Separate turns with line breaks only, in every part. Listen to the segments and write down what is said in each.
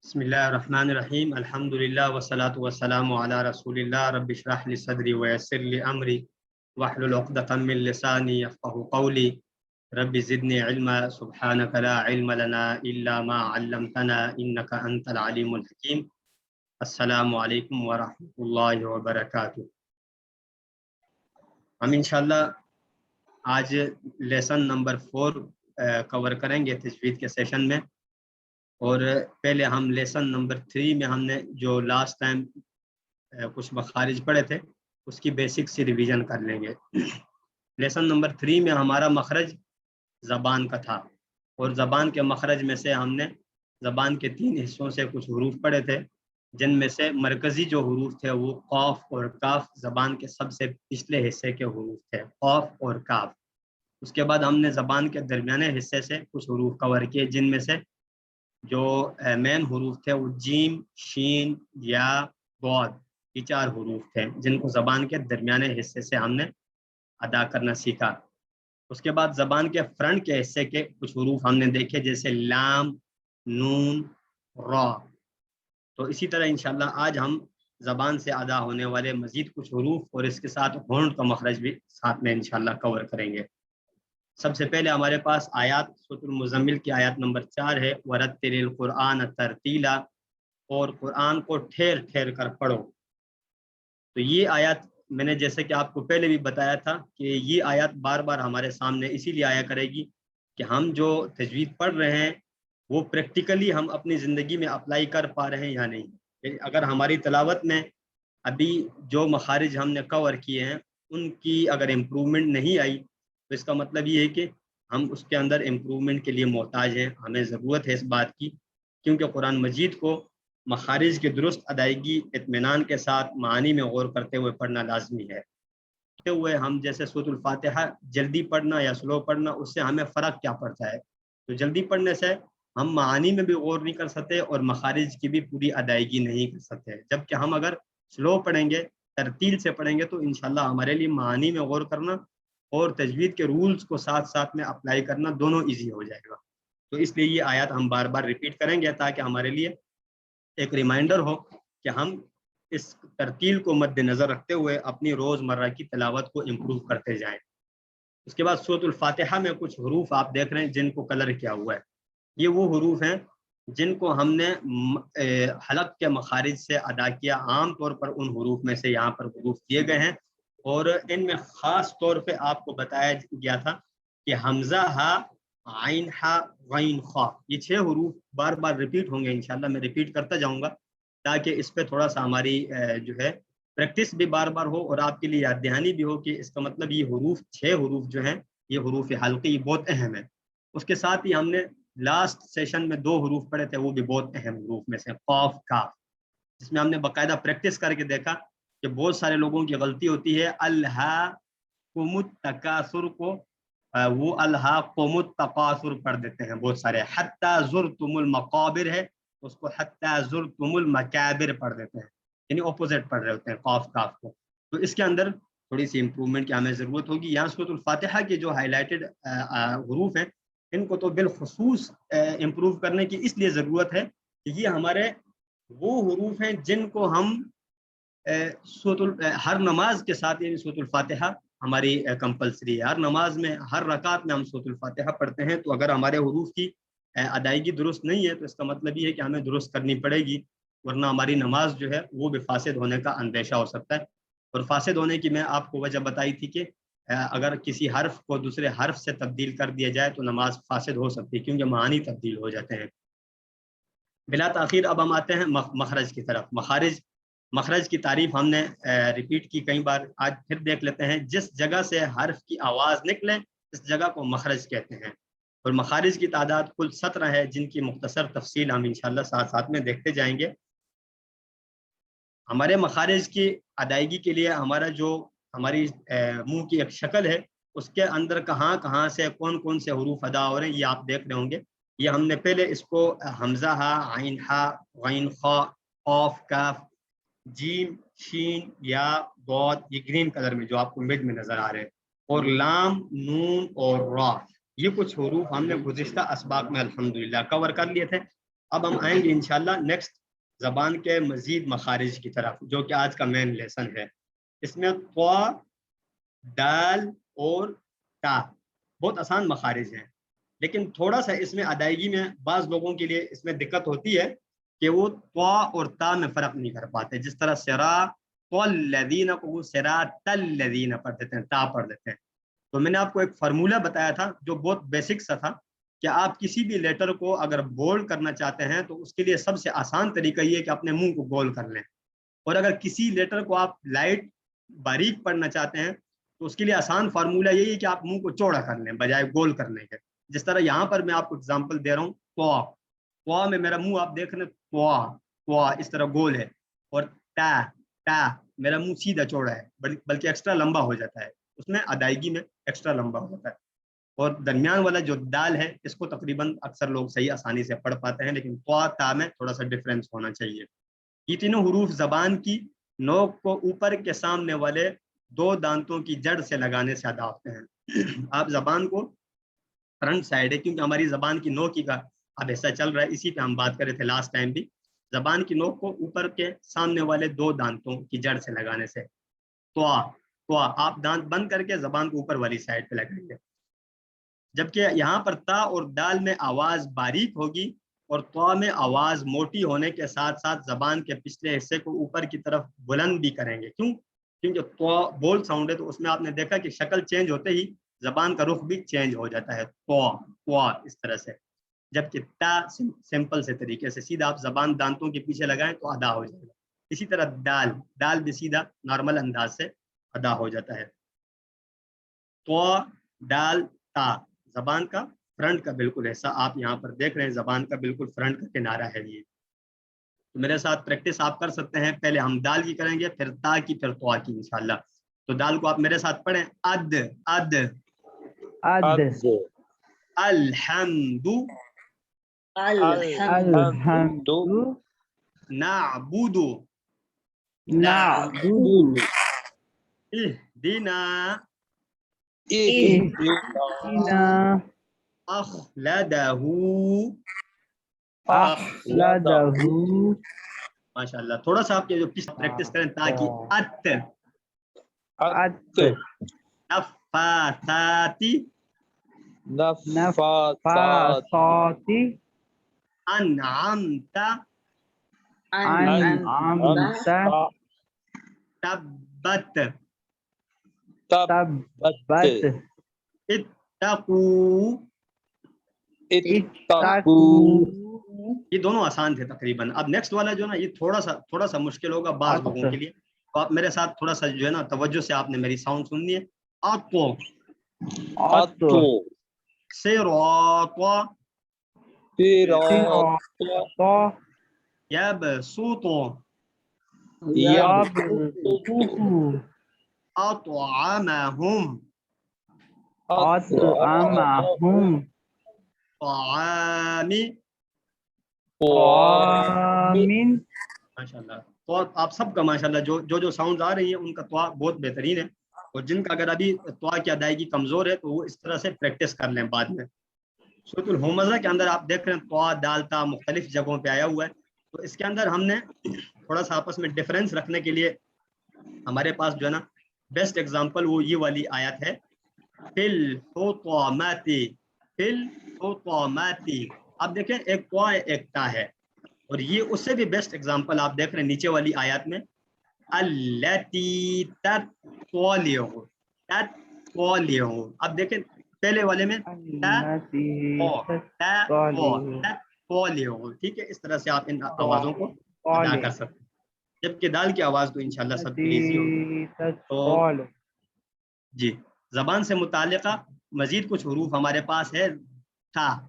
بسم اللہ الرحمن الرحیم الحمدللہ والصلاۃ والسلام علی رسول اللہ رب اشرح لی صدری ویسر لی امری واحلل عقدۃ من لسانی یفقهوا قولی رب زدنی علما سبحانک لا علم لنا الا ما علمتنا انک انت العلیم الحکیم۔ السلام علیکم ورحمۃ اللہ وبرکاتہ۔ ہم انشاءاللہ آج لیسن نمبر 4 کور کریں گے تجوید کے سیشن میں، اور پہلے ہم لیسن نمبر 3 میں ہم نے جو لاسٹ ٹائم کچھ مخارج پڑھے تھے اس کی بیسک سی ریویژن کر لیں گے۔ لیسن نمبر 3 میں ہمارا مخرج زبان کا تھا، اور زبان کے مخرج میں سے ہم نے زبان کے 3 حصوں سے کچھ حروف پڑھے تھے، جن میں سے مرکزی جو حروف تھے وہ قاف اور کاف زبان کے سب سے پچھلے حصے کے حروف تھے، قاف اور کاف۔ اس کے بعد ہم نے زبان کے درمیانے حصے سے کچھ حروف کور کیے، جن میں سے جو مین حروف تھے وہ جیم، شین، یا ضاد، یہ 4 حروف تھے جن کو زبان کے درمیانے حصے سے ہم نے ادا کرنا سیکھا۔ اس کے بعد زبان کے فرنٹ کے حصے کے کچھ حروف ہم نے دیکھے، جیسے لام، نون، را۔ تو اسی طرح انشاءاللہ آج ہم زبان سے ادا ہونے والے مزید کچھ حروف اور اس کے ساتھ ہونٹ کا مخرج بھی ساتھ میں انشاءاللہ کور کریں گے۔ سب سے پہلے ہمارے پاس آیات سورۃ المزمل کی آیات نمبر 4 ہے، وَرَتِّلِ الْقُرْآنَ تَرْتِیلًا، اور قرآن کو ٹھہر ٹھہر کر پڑھو۔ تو یہ آیات میں نے جیسے کہ آپ کو پہلے بھی بتایا تھا کہ یہ آیات بار بار ہمارے سامنے اسی لیے آیا کرے گی کہ ہم جو تجوید پڑھ رہے ہیں وہ پریکٹیکلی ہم اپنی زندگی میں اپلائی کر پا رہے ہیں یا نہیں۔ اگر ہماری تلاوت میں ابھی جو مخارج ہم نے کور کیے ہیں ان کی اگر امپرومنٹ نہیں آئی تو اس کا مطلب یہ ہے کہ ہم اس کے اندر امپرومنٹ کے لیے محتاج ہیں، ہمیں ضرورت ہے اس بات کی، کیونکہ قرآن مجید کو مخارج کی درست ادائیگی اطمینان کے ساتھ معانی میں غور کرتے ہوئے پڑھنا لازمی ہے۔ ہوئے ہم جیسے سورۃ الفاتحہ جلدی پڑھنا یا سلو پڑھنا، اس سے ہمیں فرق کیا پڑتا ہے؟ تو جلدی پڑھنے سے ہم معانی میں بھی غور نہیں کر سکتے اور مخارج کی بھی پوری ادائیگی نہیں کر سکتے، جبکہ ہم اگر سلو پڑھیں گے، ترتیل سے پڑھیں گے، تو انشاءاللہ ہمارے لیے معانی میں غور کرنا اور تجوید کے رولز کو ساتھ ساتھ میں اپلائی کرنا دونوں ایزی ہو جائے گا۔ تو اس لیے یہ آیات ہم بار بار ریپیٹ کریں گے تاکہ ہمارے لیے ایک ریمائنڈر ہو کہ ہم اس ترتیل کو مد نظر رکھتے ہوئے اپنی روزمرہ کی تلاوت کو امپروو کرتے جائیں۔ اس کے بعد سورۃ الفاتحہ میں کچھ حروف آپ دیکھ رہے ہیں جن کو کلر کیا ہوا ہے، یہ وہ حروف ہیں جن کو ہم نے حلق کے مخارج سے ادا کیا۔ عام طور پر ان حروف میں سے یہاں پر حروف دیے گئے ہیں، اور ان میں خاص طور پہ آپ کو بتایا گیا تھا کہ حمزہ ہا، عین ہا، غین خا، یہ 6 حروف بار بار ریپیٹ ہوں گے۔ انشاءاللہ میں ریپیٹ کرتا جاؤں گا تاکہ اس پہ تھوڑا سا ہماری جو ہے پریکٹس بھی بار بار ہو اور آپ کے لیے یاد دہانی بھی ہو کہ اس کا مطلب یہ حروف 6 حروف جو ہیں یہ حروف حلقی بہت اہم ہے۔ اس کے ساتھ ہی ہم نے لاسٹ سیشن میں 2 حروف پڑھے تھے، وہ بھی بہت اہم حروف میں سے، قاف، کاف، جس میں ہم نے باقاعدہ پریکٹس کر کے دیکھا کہ بہت سارے لوگوں کی غلطی ہوتی ہے، الہاکم التکاثر کو وہ الہاکم التکاثر پڑھ دیتے ہیں بہت سارے، حتی زرتم المقابر ہے اس کو حتی زرتم المکابر پڑھ دیتے ہیں، یعنی اپوزٹ پڑھ رہے ہوتے ہیں قاف کاف کو۔ تو اس کے اندر تھوڑی سی امپرومنٹ کی ہمیں ضرورت ہوگی۔ یہاں سورۃ الفاتحہ کے جو ہائی لائٹڈ حروف ہیں ان کو تو بالخصوص امپروو کرنے کی اس لیے ضرورت ہے کہ یہ ہمارے وہ حروف ہیں جن کو ہم ہر نماز کے ساتھ، یعنی سورۃ الفاتحہ ہماری کمپلسری ہے، ہر نماز میں ہر رکعت میں ہم سورۃ الفاتحہ پڑھتے ہیں۔ تو اگر ہمارے حروف کی ادائیگی درست نہیں ہے تو اس کا مطلب یہ ہے کہ ہمیں درست کرنی پڑے گی، ورنہ ہماری نماز جو ہے وہ بھی فاسد ہونے کا اندیشہ ہو سکتا ہے۔ اور فاسد ہونے کی میں آپ کو وجہ بتائی تھی کہ اگر کسی حرف کو دوسرے حرف سے تبدیل کر دیا جائے تو نماز فاسد ہو سکتی ہے، کیونکہ معانی تبدیل ہو جاتے ہیں۔ بلا تاخیر اب ہم آتے ہیں مخرج کی طرف۔ مخرج کی تعریف ہم نے ریپیٹ کی کئی بار، آج پھر دیکھ لیتے ہیں۔ جس جگہ سے حرف کی آواز نکلے اس جگہ کو مخرج کہتے ہیں، اور مخارج کی تعداد کل 17 ہے، جن کی مختصر تفصیل ہم انشاءاللہ ساتھ ساتھ میں دیکھتے جائیں گے۔ ہمارے مخارج کی ادائیگی کے لیے ہماری منہ کی ایک شکل ہے، اس کے اندر کہاں کہاں سے کون کون سے حروف ادا ہو رہے ہیں یہ آپ دیکھ رہے ہوں گے۔ یہ ہم نے پہلے اس کو حمزہ ہا، عین ہا، غین خا، قاف، کاف، جیم، شین، یا ضاد، یہ گرین کلر میں جو آپ کو مڈ میں نظر آ رہے ہیں، اور لام، نون اور را، یہ کچھ حروف ہم نے گزشتہ اسباق میں الحمدللہ کور کر لیے تھے۔ اب ہم آئیں گے انشاءاللہ نیکسٹ زبان کے مزید مخارج کی طرف، جو کہ آج کا مین لیسن ہے. اس میں طا، دال اور تا بہت آسان مخارج ہیں، لیکن تھوڑا سا اس میں ادائیگی میں بعض لوگوں کے لیے اس میں دقت ہوتی ہے کہ وہ طا اور تا میں فرق نہیں کر پاتے. جس طرح صراط الذین کو وہ صراط الذین پڑھ دیتے ہیں، تا پڑھ دیتے ہیں. تو میں نے آپ کو ایک فارمولہ بتایا تھا جو بہت بیسک سا تھا کہ آپ کسی بھی لیٹر کو اگر بولڈ کرنا چاہتے ہیں تو اس کے لیے سب سے آسان طریقہ یہ ہے کہ اپنے منہ کو گول کر لیں، اور اگر کسی لیٹر کو آپ لائٹ باریک پڑھنا چاہتے ہیں تو اس کے لیے آسان فارمولہ یہی ہے کہ آپ منہ کو چوڑا کر لیں بجائے گول کرنے کے. جس طرح یہاں پر میں آپ کو اگزامپل دے رہا ہوں، طا، طا میں میرا منہ آپ دیکھ رہے ہیں، طا طا اس طرح گول ہے، اور تا تا میرا منہ سیدھا چوڑا ہے بلکہ ایکسٹرا لمبا ہو جاتا ہے، اس میں ادائیگی میں ایکسٹرا لمبا ہو جاتا ہے. اور درمیان والا جو دال ہے اس کو تقریباً اکثر لوگ صحیح آسانی سے پڑھ پاتے ہیں، لیکن طا تا میں تھوڑا سا ڈفرینس ہونا چاہیے. یہ تینوں حروف زبان کی نوک کو اوپر کے سامنے والے 2 دانتوں کی جڑ سے لگانے سے ادا ہوتے ہیں. آپ زبان کو فرنٹ سائڈ ہے، کیونکہ ہماری زبان کی نوک کا اب ایسا چل رہا ہے، اسی پہ ہم بات کر رہے تھے لاسٹ ٹائم بھی. زبان کی نوک کو اوپر کے سامنے والے 2 دانتوں کی جڑ سے لگانے سے طا طا. آپ دانت بند کر کے زبان کو اوپر والی سائڈ پہ لگائیں گے، جبکہ یہاں پر تا اور دال میں آواز باریک ہوگی اور طا میں آواز موٹی ہونے کے ساتھ ساتھ زبان کے پچھلے حصے کو اوپر کی طرف بلند بھی کریں گے. کیوں؟ کیونکہ طا بول ساؤنڈ ہے، تو اس میں آپ نے دیکھا کہ شکل چینج ہوتے ہی زبان کا رخ بھی چینج ہو جاتا ہے، طا طا اس طرح سے. جبکہ تا سمپل سے طریقے سے سیدھا آپ زبان دانتوں کے پیچھے لگائیں تو ادا ہو جائے گا. اسی طرح دال، دال بھی سیدھا نارمل انداز سے ادا ہو جاتا ہے. طا دال تا زبان کا فرنٹ کا بالکل ایسا آپ یہاں پر دیکھ رہے ہیں، زبان کا بالکل فرنٹ کا کنارہ ہے یہ. تو میرے ساتھ پریکٹس آپ کر سکتے ہیں، پہلے ہم دال کی کریں گے، پھر تا کی، پھر طا کی انشاءاللہ. تو دال کو آپ میرے ساتھ پڑھیں، اد اد
اد
الحمد
الحمد
نعبد
نعبد
اهدنا
اهدنا
اخلده
اخلده.
ماشاء اللہ. تھوڑا سا آپ کے جو پریکٹس کریں تاکہ ات
ات
نفاثات
نفاثات
انعمت
انعمت
تبت
تبت
اتقوا.
اتقوا.
یہ دونوں آسان تھے تقریباً. اب نیکسٹ والا جو نا یہ تھوڑا سا مشکل ہوگا بعض لوگوں کے لیے، تو آپ میرے ساتھ تھوڑا سا جو ہے نا توجہ سے آپ نے میری ساؤنڈ سننی ہے. آتو
عطو
صراط
صراط
يبسط
يبسط
أطعمهم
أطعمهم
طعام.
طعام.
ماشاءاللہ. تو آپ سب کا ماشاءاللہ جو ساؤنڈ آ رہی ہیں ان کا طوا بہت بہترین ہے، اور جن کا اگر ابھی طوا کی ادائیگی کمزور ہے تو وہ اس طرح سے پریکٹس کر لیں بعد میں. سورۃ الہمزہ کے اندر آپ دیکھ رہے ہیں طوا دال تا مختلف جگہوں پہ آیا ہوا ہے، تو اس کے اندر ہم نے تھوڑا سا آپس میں ڈفرینس رکھنے کے لیے ہمارے پاس جو ہے نا بیسٹ ایگزامپل وہ یہ والی آیت ہے، فل حطاماتی فل حطاماتی. آپ دیکھیں ایک طوا ایک تا ہے، اور یہ اس سے بھی بیسٹ ایگزامپل آپ دیکھ رہے ہیں نیچے والی آیات میں، التی تطلع تطلع. اب دیکھیں پہلے والے میں ٹھیک ہے، اس طرح سے آپ ان آوازوں کو ادا کر سکتے ہیں، جبکہ دال کی آواز تو انشاءاللہ سب کے لیے ایزی ہوگی. تو جی زبان سے متعلقہ مزید کچھ حروف ہمارے پاس ہے. تھا،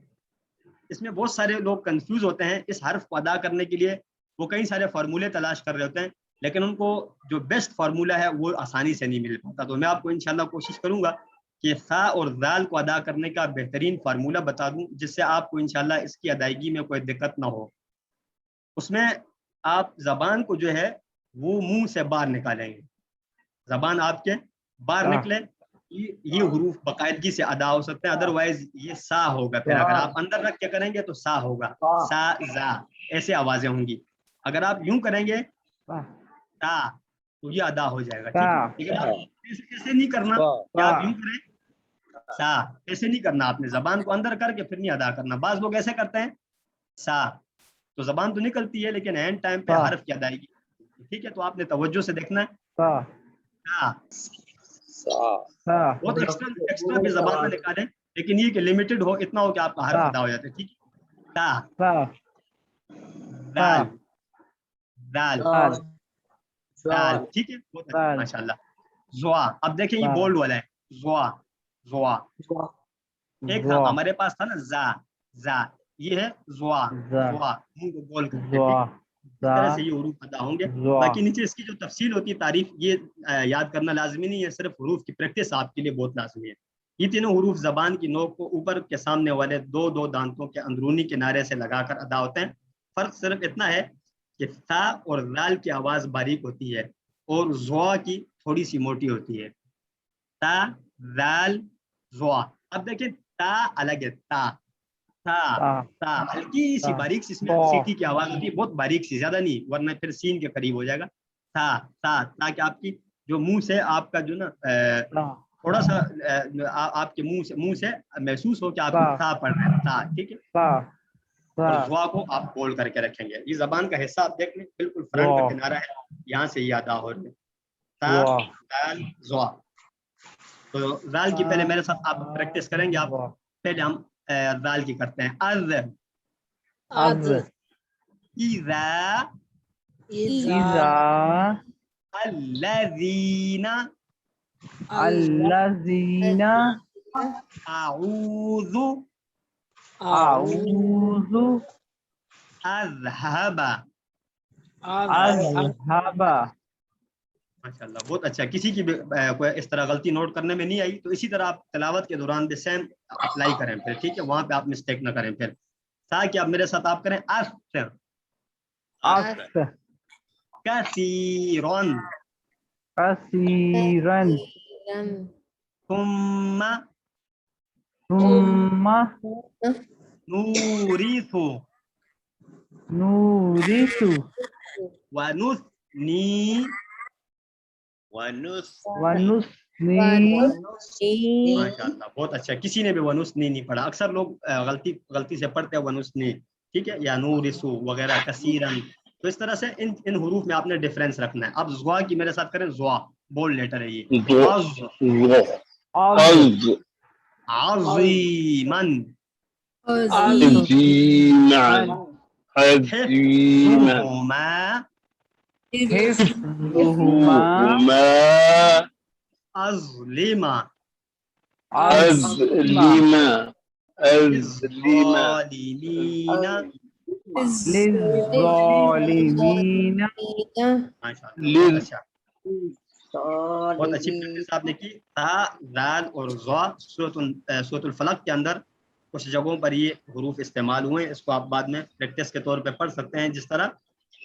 اس میں بہت سارے لوگ کنفیوز ہوتے ہیں اس حرف کو ادا کرنے کے لیے، وہ کئی سارے فارمولے تلاش کر رہے ہوتے ہیں، لیکن ان کو جو بیسٹ فارمولہ ہے وہ آسانی سے نہیں مل پاتا. تو میں آپ کو انشاءاللہ کوشش کروں گا کہ خا اور ذال کو ادا کرنے کا بہترین فارمولہ بتا دوں، جس سے آپ کو انشاءاللہ اس کی ادائیگی میں کوئی دقت نہ ہو. اس میں آپ زبان کو جو ہے وہ منہ سے باہر نکالیں گے، زبان آپ کے باہر نکلے یہ حروف باقاعدگی سے ادا ہو سکتے ہیں, ادروائز یہ سا ہوگا. پھر اگر آپ اندر رکھ کے کریں گے تو سا ہوگا, سا زا ایسے آوازیں ہوں گی. اگر آپ یوں کریں گے تا تو یہ ادا ہو جائے گا, ٹھیک ہے. لیکن آپ ایسے نہیں کرنا کہ آپ یوں کریں سا, ایسے نہیں کرنا. آپ نے زبان کو اندر کر کے پھر نہیں ادا کرنا. بعض لوگ ایسے کرتے ہیں سا, تو زبان تو نکلتی ہے لیکن اینڈ ٹائم پہ حرف کی ادائیگی, ٹھیک ہے. تو آپ نے توجہ سے دیکھنا ہے بہت ایکسٹرا بھی زبان میں نکالیں, لیکن یہ کہ لمیٹڈ ہو, اتنا ہو کہ آپ کا حرف ادا ہو جاتا ہے, ٹھیک ہے. تا دال دال دال, ٹھیک ہے, بہت اچھا ماشاء اللہ. زوا, اب دیکھیں یہ بولڈ والا ہے, زوا زوا. ایک ہمارے پاس تھا نا زا زا, یہ ہے زوا زوا, منہ کو گول کر کے, ٹھیک. اس طرح سے یہ حروف ادا ہوں گے. باقی نیچے اس کی جو تفصیل ہوتی ہے, تعریف, یہ یاد کرنا لازمی نہیں ہے, صرف حروف کی پریکٹس آپ کے لیے بہت لازمی ہے. یہ تینوں حروف زبان کی نوک کو اوپر کے سامنے والے دو دانتوں کے اندرونی کنارے سے لگا کر ادا ہوتے ہیں. فرق صرف اتنا ہے کہ تا اور زال کی آواز باریک ہوتی ہے اور زوا کی تھوڑی سی موٹی ہوتی ہے. تا زال زوا. اب دیکھیں تا الگ ہے, تا تا تا ہلکی سی باریک سی, اس میں سیٹی کی آواز ہوتی ہے, بہت باریک سی, زیادہ نہیں, ورنہ پھر سین کے قریب ہو جائے گا. تا تا تاکہ آپ کی جو منہ سے آپ کا جو نا تھوڑا سا آپ کے منہ سے محسوس ہو کہ آپ تا پڑھ رہے ہیں, تا, ٹھیک ہے. اور زوا کو آپ بول کر کے رکھیں گے. یہ زبان کا حصہ آپ دیکھ لیں, بالکل فرنٹ کا کنارہ ہے, یہاں سے یہ ادا ہو رہے ہیں, تا دال زوا. تو زال کی پہلے میرے ساتھ آپ پریکٹس کریں گے. آپ پہلے ہم زال کی کرتے ہیں. از
از
اذا
اذا
الذین
الذین
اعوذ
اعوذ
اذهب.
اذهب.
ماشاء اللہ, بہت اچھا. کسی کی بھی کوئی اس طرح غلطی نوٹ کرنے میں نہیں آئی تو اسی طرح آپ تلاوت کے دوران بھی سیم اپلائی کریں پھر, ٹھیک ہے. وہاں پہ آپ مسٹیک نہ کریں پھر. تاکہ آپ میرے ساتھ آپ کریں کثیرن
کثیرن
ثم
ثم
نورث
نورث
ونثنی
ونثنی.
ماشاء اللہ, بہت اچھا. کسی نے بھی ونثنی نہیں پڑھا. اکثر لوگ غلطی سے پڑھتے ہیں ونثنی, ٹھیک ہے, یا نورثو وغیرہ, کثیرن. تو اس طرح سے ان حروف میں آپ نے ڈفرینس رکھنا ہے. اب زوا کی میرے ساتھ کریں. زوا بول لیٹر ہے یہ. عظیمن حفظهما
حفظهما
أظلم للظالمين.
للظالمین.
ماشاء اللہ, بہت اچھا, بہت اچھی پریکٹس آپ نے کی. تا زال اور ظا سورۃ الفلق کے اندر کچھ جگہوں پر یہ حروف استعمال ہوئے ہیں. اس کو آپ بعد میں پریکٹس کے طور پہ پڑھ سکتے ہیں, جس طرح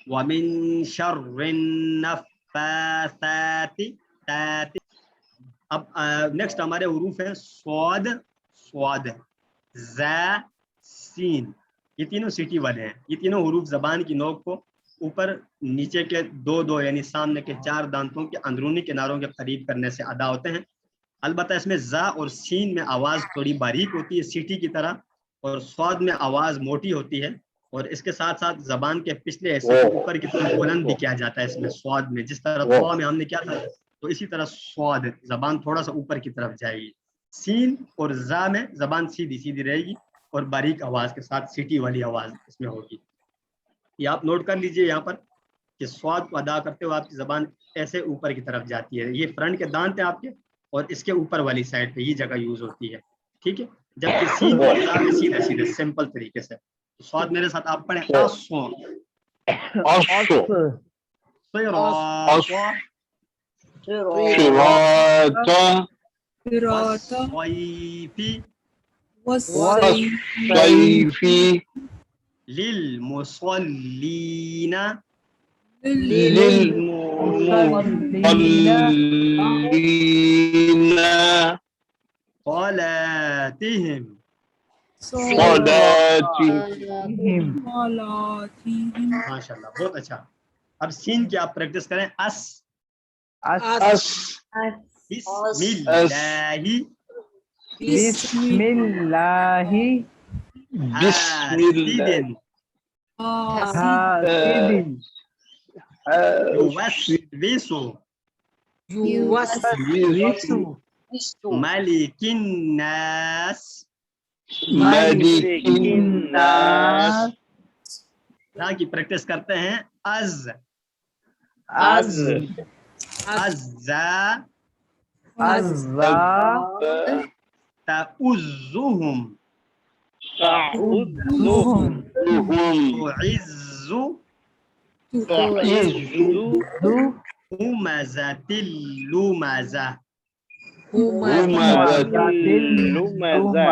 وَمِن شَرِّ النَّفَّاثَاتِ. اب نیکسٹ ہمارے حروف ہیں صاد, صاد, زا, سین. یہ تینوں سیٹی والے ہیں. یہ تینوں حروف زبان کی نوک کو اوپر نیچے کے دو یعنی سامنے کے 4 دانتوں کے اندرونی کناروں کے قریب کرنے سے ادا ہوتے ہیں. البتہ اس میں زا اور سین میں آواز تھوڑی باریک ہوتی ہے سیٹی کی طرح, اور صاد میں آواز موٹی ہوتی ہے, اور اس کے ساتھ ساتھ زبان کے پچھلے حصے کو اوپر کی طرف بلند بھی کیا جاتا ہے اس میں صاد میں. جس طرح طوا میں ہم نے کیا تھا, تو اسی طرح صاد زبان تھوڑا سا اوپر کی طرف جائے گی. سین اور زا میں زبان سیدھی رہے گی اور باریک آواز کے ساتھ سیٹی والی آواز اس میں ہوگی. یہ آپ نوٹ کر لیجئے یہاں پر کہ صاد کو ادا کرتے ہوئے آپ کی زبان ایسے اوپر کی طرف جاتی ہے. یہ فرنٹ کے دانت ہیں آپ کے, اور اس کے اوپر والی سائڈ پہ یہ جگہ یوز ہوتی ہے, ٹھیک ہے. جبکہ سین اور زا میں سیدھے سمپل طریقے سے. صاد میرے ساتھ آپ پڑھیں. اصو
والصيف
للمصلين
للمصلين
صلاتهم
صلاتهم
ماشاء اللہ بہت اچھا. اب سین کی آپ پریکٹس کریں. اس
أس
بسم اللہ
بسم الله
حاسد
حاسد
يوسوس
يوسوس
ملك الناس.
ملك الناس
را کی پریکٹس کرتے ہیں. از
از
ازا
الزا
تعزهم
تعودهم
تعز
ذو
همزة اللمزة.
همزة اللمزة.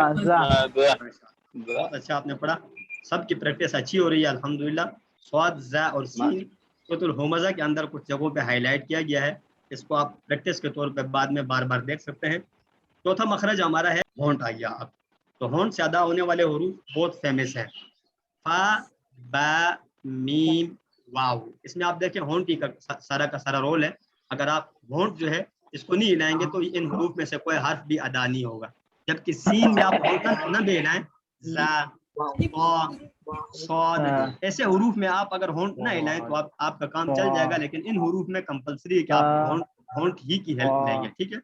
بہت اچھا آپ نے پڑھا. سب کی پریکٹس اچھی ہو رہی ہے الحمدللہ. صاد زا اور سین سورۃ الہمزہ کے اندر کچھ جگہوں پہ ہائی لائٹ کیا گیا ہے. اس کو آپ پریکٹس کے طور پہ بعد میں بار بار دیکھ سکتے ہیں. چوتھا مخرج ہمارا ہے ہونٹ. آ گیا اب تو ہونٹ سے ادا ہونے والے حروف بہت فیمس ہے. فا با میم واو. اس میں آپ دیکھیں ہونٹ کی سارا کا سارا رول ہے. اگر آپ ہونٹ جو ہے اس کو نہیں ہلائیں گے تو ان حروف میں سے کوئی حرف بھی ادا نہیں ہوگا. جبکہ سین میں آپ ہونٹ نہ بھی ہلائیں زا طا صاد ایسے حروف میں آپ اگر ہونٹ نہ ہلائیں تو آپ کا کام چل جائے گا. لیکن ان حروف میں کمپلسری ہے کہ آپ ہونٹ ہی کی ہیلپ لیں گے. ٹھیک ہے.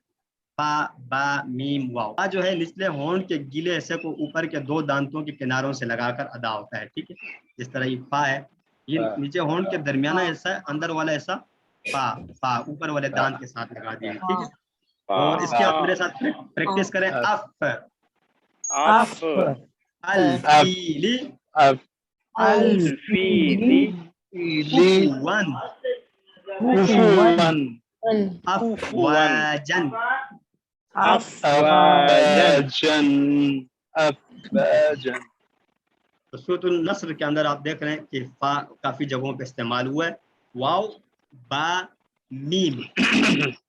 با با میم واو. با جو ہے نچلے ہونٹ کے گیلے حصے کو اوپر کے دو دانتوں کے کناروں سے لگا کر ادا ہوتا ہے. ٹھیک ہے. جس طرح یہ فا ہے یہ نیچے ہونٹ کے درمیانہ حصہ ہے. اندر والا حصہ فا فا اوپر والے دانت کے ساتھ لگا دیا. ٹھیک ہے. اور اس کے آپ میرے ساتھ پریکٹس کریں. اف
أف
الفیل
الفيل
کفوا
كفوا
افواجا.
أفواجا.
تو سورۃ النصر کے اندر آپ دیکھ رہے ہیں کہ فا کافی جگہوں پہ استعمال ہوا ہے. واو با میم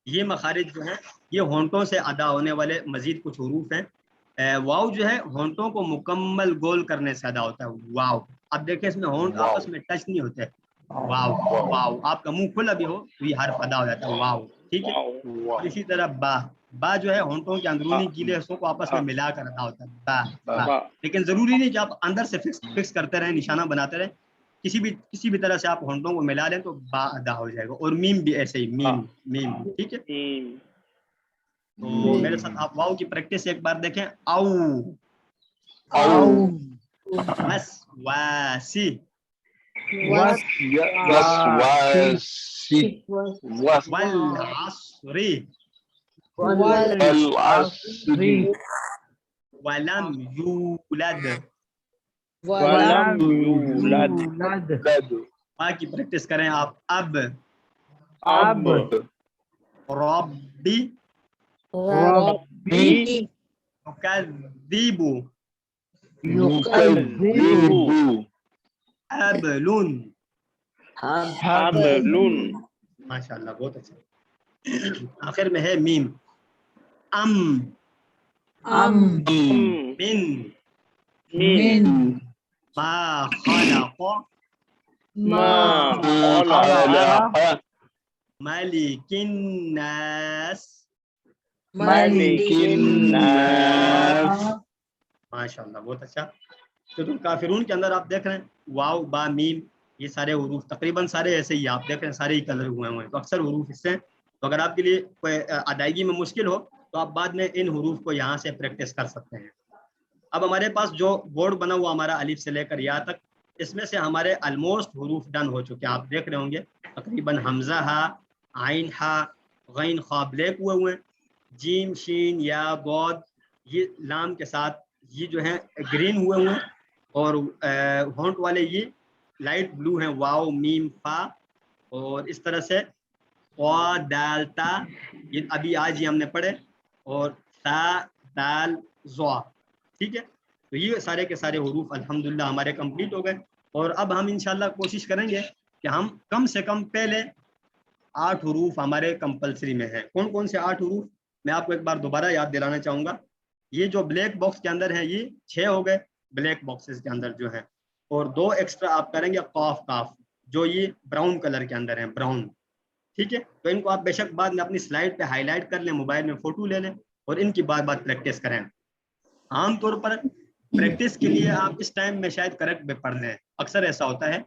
یہ مخارج جو ہیں یہ ہونٹوں سے ادا ہونے والے مزید کچھ حروف ہیں. واو جو ہے ہونٹوں کو مکمل گول کرنے سے ادا ہوتا ہے. واو اب دیکھیں اس میں ہونٹ آپس میں ٹچ نہیں ہوتے. واو واو آپ کا منہ کھلا بھی ہو تو یہ حرف ادا ہو جاتا ہے. واو. ٹھیک ہے. اور اسی طرح با با جو ہے ہونٹوں کے اندرونی گیلے حصوں کو آپس میں ملا کر ادا ہوتا ہے. با با. لیکن ضروری نہیں کہ آپ اندر سے فکس کرتے رہیں نشانہ بناتے رہیں. کسی بھی طرح سے آپ ہونٹوں کو ملا لیں تو با ادا ہو جائے گا. اور میم بھی ایسے ہی میم میم. ٹھیک ہے. تو میرے ساتھ آپ واو کی پریکٹس ایک بار دیکھیں. او مسواسی والعصر ولم یولد.
ولم يولد.
با کی پریکٹس کریں آپ. اب
أب
ربی
ربي
یکذب
يكذب
حبل.
حبل.
ماشاء اللہ بہت اچھا. آخر میں ہے میم. ام من
من
ما خلق
ما خلق
ملك الناس.
ملك الناس.
ماشاء اللہ بہت اچھا. تو کافرون کے اندر آپ دیکھ رہے ہیں واو با میم یہ سارے حروف تقریباً سارے ایسے ہی آپ دیکھ رہے ہیں. سارے ہی کلر ہوئے ہیں تو اکثر حروف اس سے. تو اگر آپ کے لیے کوئی ادائیگی میں مشکل ہو تو آپ بعد میں ان حروف کو یہاں سے پریکٹس کر سکتے ہیں. اب ہمارے پاس جو بورڈ بنا ہوا ہمارا الف سے لے کر یا تک اس میں سے ہمارے آلموسٹ حروف ڈن ہو چکے ہیں. آپ دیکھ رہے ہوں گے تقریباً حمزہ ہا عین ہا غین خا بلیک ہوئے ہیں. جیم شین یا بود یہ لام کے ساتھ یہ جو ہیں گرین ہوئے ہیں. اور ہونٹ والے یہ لائٹ بلو ہیں. واو میم فا. اور اس طرح سے قا دال تا یہ ابھی آج ہی ہم نے پڑھے. اور تا دال زوا. ٹھیک ہے. تو یہ سارے کے سارے حروف الحمدللہ ہمارے کمپلیٹ ہو گئے. اور اب ہم انشاءاللہ کوشش کریں گے کہ ہم کم سے کم پہلے 8 حروف ہمارے کمپلسری میں ہیں. کون کون سے 8 حروف؟ میں آپ کو ایک بار دوبارہ یاد دلانا چاہوں گا، یہ جو بلیک باکس کے اندر ہیں یہ 6 ہو گئے بلیک باکسز کے اندر جو ہیں، اور 2 ایکسٹرا آپ کریں گے قاف کاف جو یہ براؤن کلر کے اندر ہیں، براؤن. ٹھیک ہے، تو ان کو آپ بے شک بعد میں اپنی سلائڈ پہ ہائی لائٹ کر لیں، موبائل میں فوٹو لے لیں اور ان کی بار بار پریکٹس کریں. عام طور پر پریکٹس کے لیے آپ اس ٹائم میں شاید کریکٹ میں پڑھ لیں. اکثر ایسا ہوتا ہے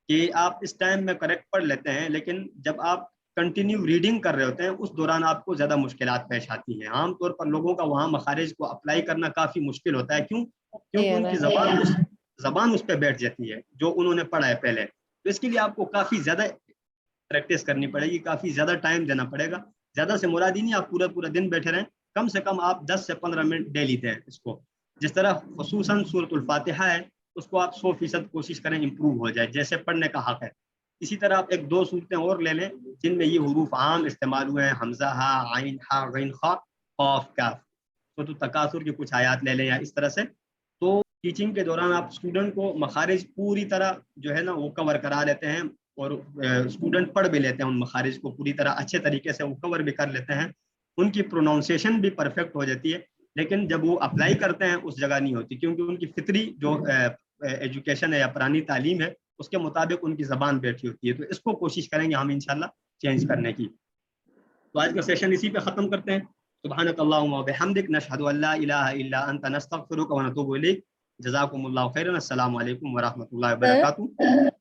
کہ آپ اس ٹائم میں کریکٹ پڑھ لیتے ہیں، لیکن جب آپ کنٹینیو ریڈنگ کر رہے ہوتے ہیں اس دوران آپ کو زیادہ مشکلات پیش آتی ہیں. عام طور پر لوگوں کا وہاں مخارج کو اپلائی کرنا کافی مشکل ہوتا ہے. کیوں؟ کیونکہ ان کی زبان اس پہ بیٹھ جاتی ہے جو انہوں نے پڑھا ہے پہلے. تو اس کے لیے آپ کو کافی زیادہ پریکٹس کرنی پڑے گی، کافی زیادہ ٹائم دینا پڑے گا. زیادہ سے مراد ہی نہیں آپ پورا دن بیٹھے رہیں، کم سے کم آپ 10 سے 15 منٹ ڈیلی دیں اس کو. جس طرح خصوصاً سورۃ الفاتحہ ہے اس کو آپ 100% کوشش کریں امپروو ہو جائے جیسے پڑھنے کا حق ہے. اسی طرح آپ 1-2 صورتیں اور لے لیں جن میں یہ حروف عام استعمال ہوئے ہیں، حمزہ ہا، عین ہا، غین خا، قاف کاف. سورۃ التکاثر کی کچھ آیات لے لیں یا اس طرح سے. تو ٹیچنگ کے دوران آپ اسٹوڈنٹ کو مخارج پوری طرح جو ہے نا وہ کور کرا لیتے ہیں، اور اسٹوڈنٹ پڑھ بھی لیتے ہیں ان مخارج کو پوری طرح اچھے طریقے سے وہ کور بھی کر لیتے ہیں. ان کی پروناؤنسیشن بھی پرفیکٹ ہو جاتی ہے، لیکن جب وہ اپلائی کرتے ہیں اس جگہ نہیں ہوتی، کیونکہ ان کی فطری جو ایجوکیشن ہے یا پرانی تعلیم ہے اس کے مطابق ان کی زبان بیٹھی ہوتی ہے. تو اس کو کوشش کریں گے ہم انشاءاللہ چینج کرنے کی. تو آج کا سیشن اسی پہ ختم کرتے ہیں. سبحانک اللہم و بحمدک، نشہد ان لا الہ الا انت، نستغفرک و نتوب الیک. جزاکم اللہ خیرا. السلام علیکم ورحمۃ اللہ وبرکاتہ.